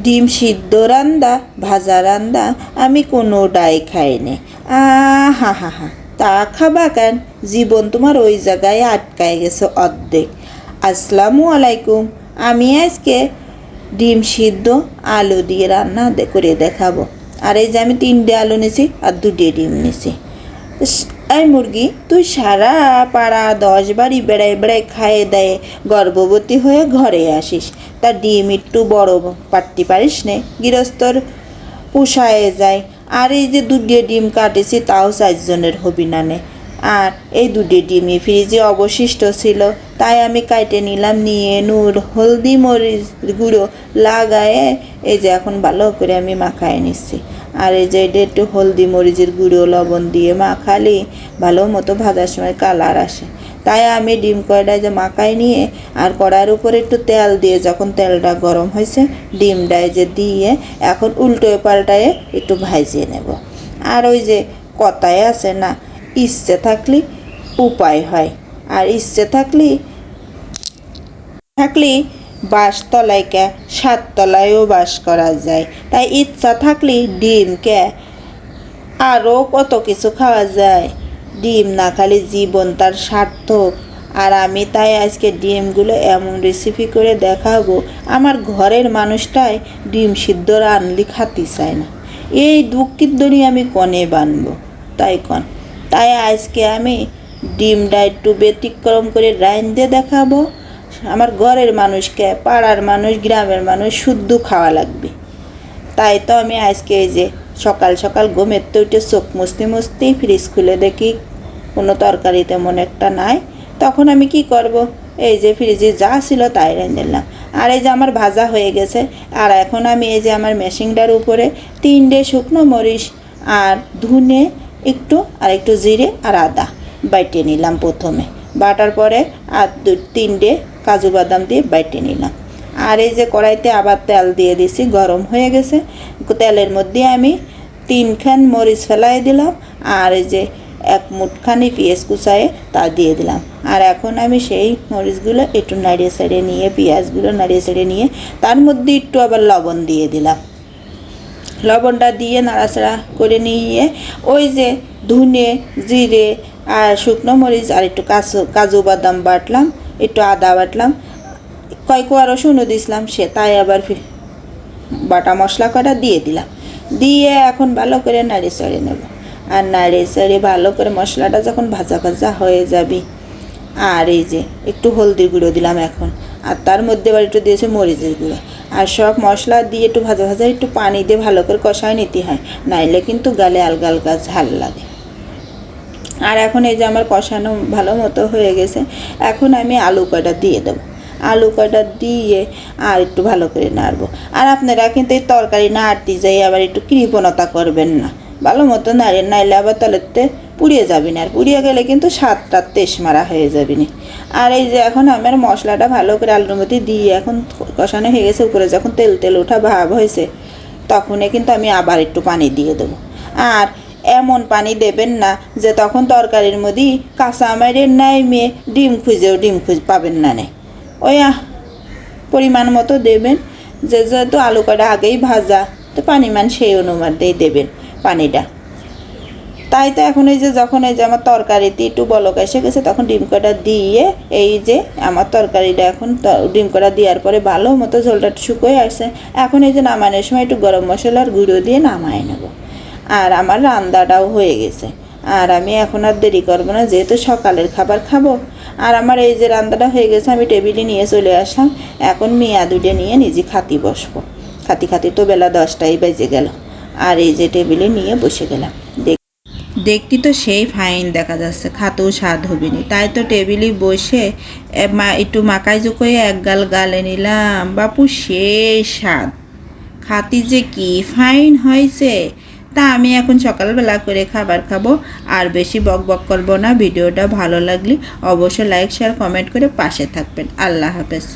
ডিম সিদ্ধ রান্দা ভাজা রান্দা আমি কোনোটাই খাইনি। হা হা হা, তা খাবা কেন? জীবন তোমার ওই জায়গায় আটকায় গেছে অর্ধেক। আসসালামু আলাইকুম। আমি আজকে ডিম সিদ্ধ আলু দিয়ে রান্না করে দেখাবো। আর এই যে আমি 3টে আলু নিছি আর 2টে ডিম নিছি। এই মুরগি, তুই সারা পাড়া 10 বাড়ি বেড়াই বেড়াই খাইয়ে দেয় গর্ভবতী হয়ে ঘরে আসিস, তা ডিম একটু বড় পারতে পারিস নে? গৃহস্থর পোষায় যায়। আর এই যে 2টে ডিম কাটেছি তাও 4 জনের হবি না নে। আর এই 2টে ডিমই ফ্রিজে অবশিষ্ট ছিল, তাই আমি কাটে নিলাম, নিয়ে নুন হলদি মরিচ গুঁড়ো লাগায়ে এই যে এখন ভালো করে আমি মাখায় নিচ্ছি। আর এই যে এটা একটু হলদি মরিচের গুঁড়ো লবণ দিয়ে মাখালে ভালো মতো ভাজার সময় কালার আসে। তাই আমি ডিম কয়টা যে মাখায় নিয়ে আর কড়াইয়ের উপরে একটু তেল দিয়ে যখন তেলটা গরম হয়েছে ডিমটায় যে দিয়ে এখন উল্টোয় পাল্টায় একটু ভাজিয়ে নেব। আর ওই যে কথায় আছে না, ইচ্ছে থাকলে উপায় হয়, আর ইচ্ছে থাকলে বাঁশ তলাইকে 7 তলায়ও বাস করা যায়। তাই ইচ্ছা থাকলে ডিমকে আরও কত কিছু খাওয়া যায়। ডিম না খালি জীবন তার সার্থক। আর আমি তাই আজকে ডিমগুলো এমন রেসিপি করে দেখাবো, আমার ঘরের মানুষটাই ডিম সিদ্ধ রানলি খাতি চায় না। এই দুঃখিত দড়ি আমি কনে বানবো তাই আজকে আমি ডিমটা একটু ব্যতিক্রম করে রাঁধতে দেখাবো। আমার ঘরের মানুষকে, পাড়ার মানুষ, গ্রামের মানুষ শুদ্ধ খাওয়া লাগবে। তাই তো আমি আজকে এই যে সকাল সকাল ঘুমের তো উঠে চোখ মুছতে ফ্রিজ খুলে দেখি কোনো তরকারি তেমন একটা নাই। তখন আমি কি করব, এই যে ফ্রিজে যা ছিল তাই রেঁধে দিলাম। আর এই যে আমার ভাজা হয়ে গেছে। আর এখন আমি এই যে আমার মেশিনটার উপরে 3টে শুকনো মরিচ আর ধনে আর একটু জিরে আর আদা বাইটে নিলাম প্রথমে। বাটার পরে আর 3টে কাজু বাদাম দিয়ে বাইটে নিলাম। আর এই যে কড়াইতে আবার তেল দিয়ে দিছি, গরম হয়ে গেছে। তেলের মধ্যে আমি 3খান মরিচ ফেলাই দিলাম, আর এই যে 1 মুঠখানি পেঁয়াজ কুচায়ে তা দিয়ে দিলাম। আর এখন আমি সেই মরিচগুলো একটু নাড়িয়ে ছাড়িয়ে নিয়ে, পেঁয়াজগুলো নাড়িয়ে ছাড়িয়ে নিয়ে তার মধ্যে একটু আবার লবণ দিয়ে দিলাম। লবণটা দিয়ে নাড়াচাড়া করে নিয়ে ওই যে ধনে জিরে আর শুকনো মরিচ আর একটু কাজু বাদাম বাটলাম, একটু আদা বাটলাম, কয়েকবার রসুনও দিয়েছিলাম, সে তাই আবার বাটা মশলা কটা দিয়ে দিলাম। দিয়ে এখন ভালো করে নাড়িয়ে চাড়িয়ে নেব। আর নাড়িয়ে চাড়িয়ে ভালো করে মশলাটা যখন ভাজা ভাজা হয়ে যাবে, আর এই যে একটু হলদির গুঁড়ো দিলাম এখন, আর তার মধ্যে আবার একটু দিয়েছে মরিচের গুঁড়ো। আর সব মশলা দিয়ে একটু ভাজা ভাজা একটু পানি দিয়ে ভালো করে কষায় নিতে হয়, নাইলে কিন্তু গালে আলগা আলগা ঝাল লাগে। আর এখন এই যে আমার কষানো ভালো মতো হয়ে গেছে। এখন আমি আলু কয়টা দিয়ে দেবো। আলু কয়টা দিয়ে আর একটু ভালো করে নাড়বো। আর আপনারা কিন্তু এই তরকারি নাড়তে যাই আবার একটু কৃপণতা করবেন না, ভালো মতো নাড়েন, নাইলে আবার তলেতে পুড়িয়ে যাবি না। আর পুড়িয়ে গেলে কিন্তু স্বাদটা তেস মারা হয়ে যাবি না। আর এই যে এখন আমার মশলাটা ভালো করে আলুর মধ্যে দিয়ে এখন কষানো হয়ে গেছে, উপরে যখন তেল ওঠা ভাব হয়েছে তখনই কিন্তু আমি আবার একটু পানি দিয়ে দেবো। আর এমন পানি দেবেন না যে তখন তরকারির মধ্যে কাঁচা মাইরের নাইমে ডিম পাবেন না নে। ওই পরিমাণ মতো দেবেন, যেহেতু আলু কটা আগেই ভাজা, তো পরিমাণ সেই অনুমানেই দেবেন পানিটা। তাই তো এখন এই যে যখন এই যে আমার তরকারিতে একটু বলক এসে গেছে তখন ডিম কটা দিয়ে এই যে আমার তরকারিটা এখন ডিম কটা দেওয়ার পরে ভালো মতো ঝোলটা শুকিয়ে আসছে। এখন এই যে নামানোর সময় একটু গরম মশলার গুঁড়ো দিয়ে নামায় নেব। আর আমার রান্নাটাও হয়ে গেছে। আর আমি এখন আর দেরি করবো না, যেহেতু সকালের খাবার খাবো। আর আমার এই যে রান্নাটা হয়ে গেছে, আমি টেবিলে নিয়ে চলে আসলাম। এখন মেয়া 2টে নিয়ে নিজে খাতি বসবো। খাতি তো বেলা 10টাই বেজে গেল। আর এই যে টেবিলে নিয়ে বসে গেলাম। দেখতে তো সেই ফাইন দেখা যাচ্ছে, খাতেও স্বাদ হবে নি। তাই তো টেবিলে বসে একটু মাকাই জুকোয়ে এক গালে নিলাম। বাপু সেই স্বাদ, খাতি যে কি ফাইন হয়েছে। তা আমি এখন সকালবেলা করে খাবার খাবো। আর বেশি বক করবো না। ভিডিওটা ভালো লাগলে অবশ্যই লাইক শেয়ার কমেন্ট করে পাশে থাকবেন। আল্লাহ হাফেজ।